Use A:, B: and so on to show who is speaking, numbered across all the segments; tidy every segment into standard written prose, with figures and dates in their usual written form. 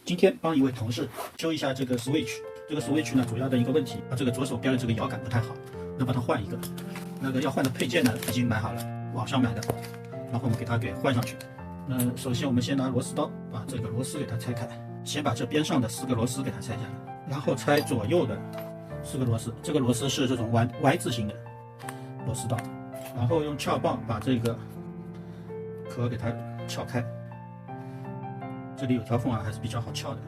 A: 今天帮一位同事修一下这个 switch， 这个 switch 呢，主要的一个问题，这个左手边的这个摇杆不太好，要帮他换一个。那个要换的配件呢，已经买好了，网上买的，然后我们给它给换上去。首先我们先拿螺丝刀把这个螺丝给它拆开，先把这边上的4个螺丝给它拆下来，然后拆左右的4个螺丝，这个螺丝是这种 Y 字形的螺丝刀，然后用撬棒把这个壳给它撬开。这里有条缝啊，还是比较好撬的。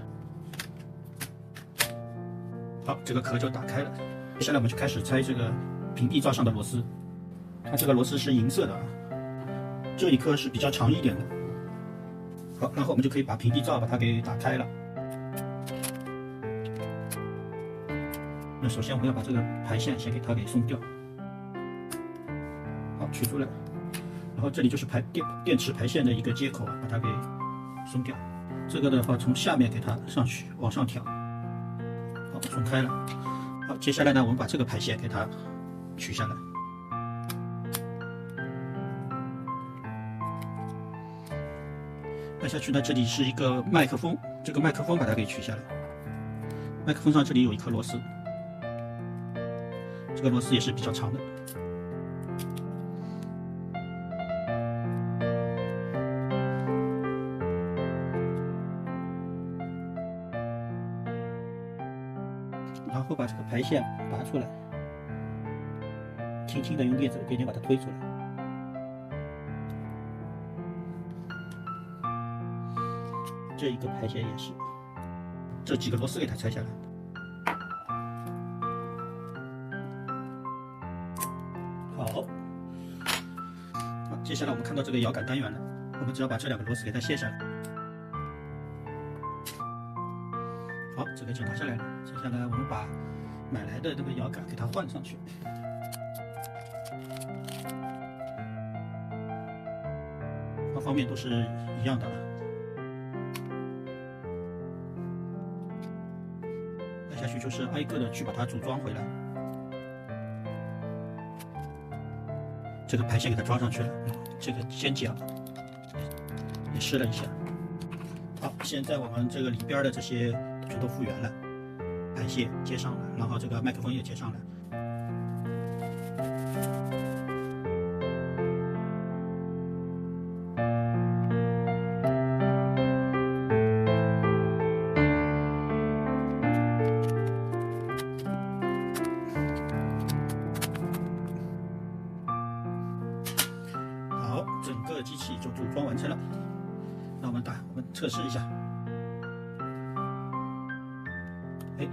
A: 好，这个壳就打开了。接下来我们就开始拆这个平地罩上的螺丝。它这个螺丝是银色的啊，这一颗是比较长一点的。好，然后我们就可以把平地罩把它给打开了。那首先我们要把这个排线先给它给松掉。好，取出来。然后这里就是电池排线的一个接口啊，把它给松掉。这个的话，从下面给它上去，往上挑，好，松开了。好，接下来呢，我们把这个排线给它取下来。按下去呢，这里是一个麦克风，这个麦克风把它给取下来。麦克风上这里有一颗螺丝，这个螺丝也是比较长的。然后把这个排线拔出来，轻轻的用镊子给你把它推出来。这一个排线也是，这几个螺丝给它拆下来。好，接下来我们看到这个摇杆单元了，我们只要把这2个螺丝给它卸下来。好，这个就拿下来了。接下来我们把买来的这个摇杆给它换上去，方方面都是一样的啊。按下去就是挨个的去把它组装回来。这个排线给它装上去了，这个尖角也试了一下。好，现在我们这个里边的这些全都复原了，排线接上了，然后这个麦克风也接上了。好，整个机器就组装完成了。那我们测试一下。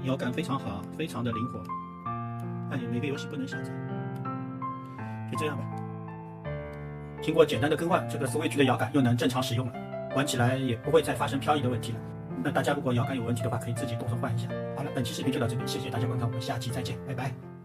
A: 摇杆非常好，非常的灵活。每个游戏不能下载，就这样吧。经过简单的更换，这个 Switch 的摇杆又能正常使用了，玩起来也不会再发生漂移的问题了。那大家如果摇杆有问题的话，可以自己动手换一下。好了，本期视频就到这边，谢谢大家观看，我们下期再见，拜拜。